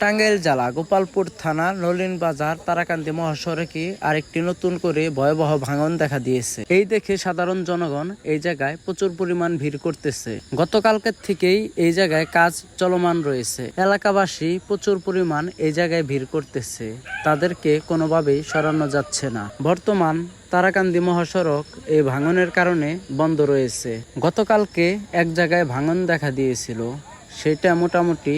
টাঙ্গাইল জেলা গোপালপুর থানা নলিন বাজার তারাকান্দি মহাসড়কে আরেকটি নতুন করে ভয়াবহ ভাঙন দেখা দিয়েছে। এই দেখে সাধারণ জনগণ এই জায়গায় প্রচুর পরিমাণ ভিড় করতেছে। গতকালকের থেকেই এই জায়গায় কাজ চলমান রয়েছে। এলাকাবাসী প্রচুর পরিমাণ এই জায়গায় ভিড় করতেছে, তাদেরকে কোনোভাবেই সরানো যাচ্ছে না। বর্তমান তারাকান্দি মহাসড়ক এই ভাঙনের কারণে বন্ধ রয়েছে। গতকালকে এক জায়গায় ভাঙন দেখা দিয়েছিল, সেটা মোটামুটি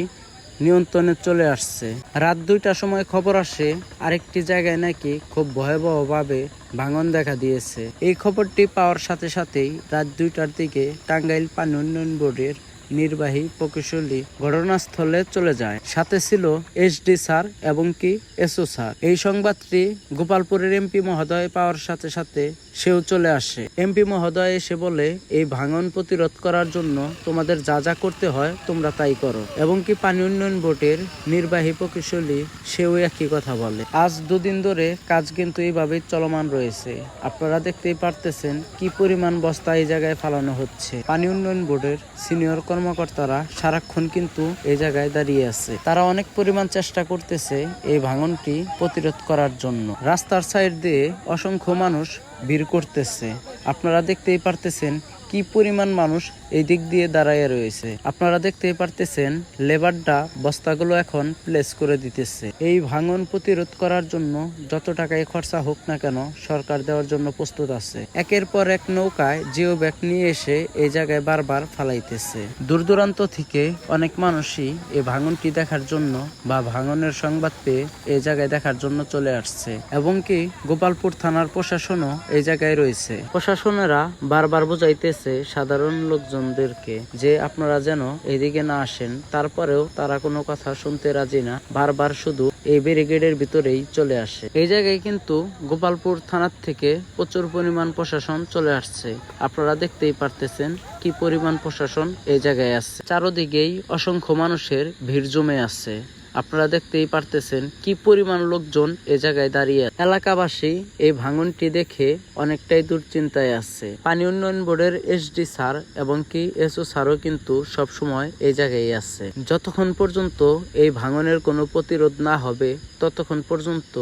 নিয়ন্ত্রণে চলে আসছে। রাত 2টার সময় খবর আসে আরেকটি জায়গায় নাকি খুব ভয়াবহভাবে ভাঙন দেখা দিয়েছে। এই খবরটি পাওয়ার সাথে সাথেই রাত 2টার দিকে টাঙ্গাইল পানি উন্নয়ন বোর্ডের নির্বাহী প্রকৌশলী ঘটনাস্থলে চলে যায়। সাথে ছিল এসডি স্যার এবং কি এসও স্যার। এই সংবাদটি গোপালপুরের এমপি মহোদয় পাওয়ার সাথে সাথে সেও চলে আসে। এমপি মহোদয় এসে বলে, এই ভাঙন প্রতিরোধ করার জন্য তোমাদের যা যা করতে হয় তোমরা তাই করো। এবং কি পানি উন্নয়ন বোর্ডের নির্বাহী প্রকৌশলী সেও একই কথা বলে। আজ 2 দিন ধরে কাজ কিন্তু এইভাবেই চলমান রয়েছে। আপনারা দেখতেই পারতেছেন কি পরিমাণ বস্তা এই জায়গায় ফালানো হচ্ছে। পানি উন্নয়ন বোর্ডের সিনিয়র কর্মকর্তারা সারাক্ষণ কিন্তু এই জায়গায় দাঁড়িয়ে আছে। তারা অনেক পরিমাণ চেষ্টা করতেছে এই ভাঙনটি প্রতিরোধ করার জন্য। রাস্তার সাইড দিয়ে অসংখ্য মানুষ ভিড় করতেছে। আপনারা দেখতেই পারতেছেন কি পরিমাণ মানুষ এই দিক দিয়ে দাঁড়ায় রয়েছে। আপনারা দেখতেই পারতেছেন লেবাররা বস্তাগুলো এখন প্লেস করে দিতেছে। এই ভাঙন প্রতিরোধ করার জন্য যত টাকায় খরচা হোক না কেন সরকার দেওয়ার জন্য প্রস্তুত আছে। একের পর এক নৌকায় জিও ব্যাগ নিয়ে এসে এই জায়গায় বারবার ফালাইতেছে। দূর দূরান্ত থেকে অনেক মানুষই এই ভাঙনটি দেখার জন্য বা ভাঙনের সংবাদ পেয়ে এই জায়গায় দেখার জন্য চলে আসছে। এবং কি গোপালপুর থানার প্রশাসনও এই জায়গায় রয়েছে। প্রশাসনেরা বারবার বোঝাইতেছে সাধারণ লোকজনদেরকে যে আপনারা যেন এদিকে না আসেন। তারপরেও তারা কোনো কথা শুনতে রাজি না, বারবার শুধু এই ব্যারিকেডের ভিতরেই চলে আসে। এই জায়গায় কিন্তু গোপালপুর থানার থেকে প্রচুর পরিমাণ প্রশাসন চলে আসছে। আপনারা দেখতেই পারতেছেন কি পরিমাণ প্রশাসন এই জায়গায় আছে। চারদিকেই অসংখ্য মানুষের ভিড় জমে আছে। আপনারা দেখতেই পারতেছেন কি পরিমাণ লোকজন এ জায়গায় দাঁড়িয়ে। এলাকাবাসী এই ভাঙনটি দেখে অনেকটাই দুশ্চিন্তায় আছে। পানি উন্নয়ন বোর্ডের এসডি স্যার এবং কি এসও স্যারও কিন্তু সব সময় এই জায়গায় আছে। যতক্ষণ পর্যন্ত এই ভাঙনের কোনো প্রতিরোধ না হবে ততক্ষণ পর্যন্ত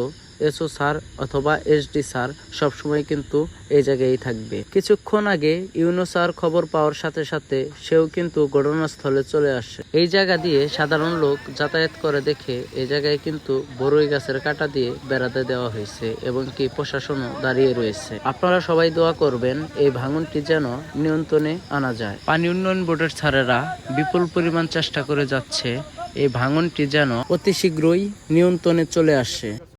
এসও স্যার অথবা এসডি স্যার সবসময় কিন্তু এই জায়গায় থাকবে। কিছুক্ষণ আগে ইউনো স্যার খবর পাওয়ার সাথে সাথে সেও কিন্তু ঘটনাস্থলে চলে আসে। এই জায়গা দিয়ে সাধারণ লোক যাতায়াত করে দেখে এই জায়গায় কিন্তু বড়ই গাছের কাঁটা দিয়ে বেড়াতে দেওয়া হয়েছে এবং কি প্রশাসনও দাঁড়িয়ে রয়েছে। আপনারা সবাই দোয়া করবেন এই ভাঙনটি যেন নিয়ন্ত্রণে আনা যায়। পানি উন্নয়ন বোর্ডের স্যারেরা বিপুল পরিমাণ চেষ্টা করে যাচ্ছে এই ভাঙনটি যেন অতি শীঘ্রই নিয়ন্ত্রণে চলে আসে।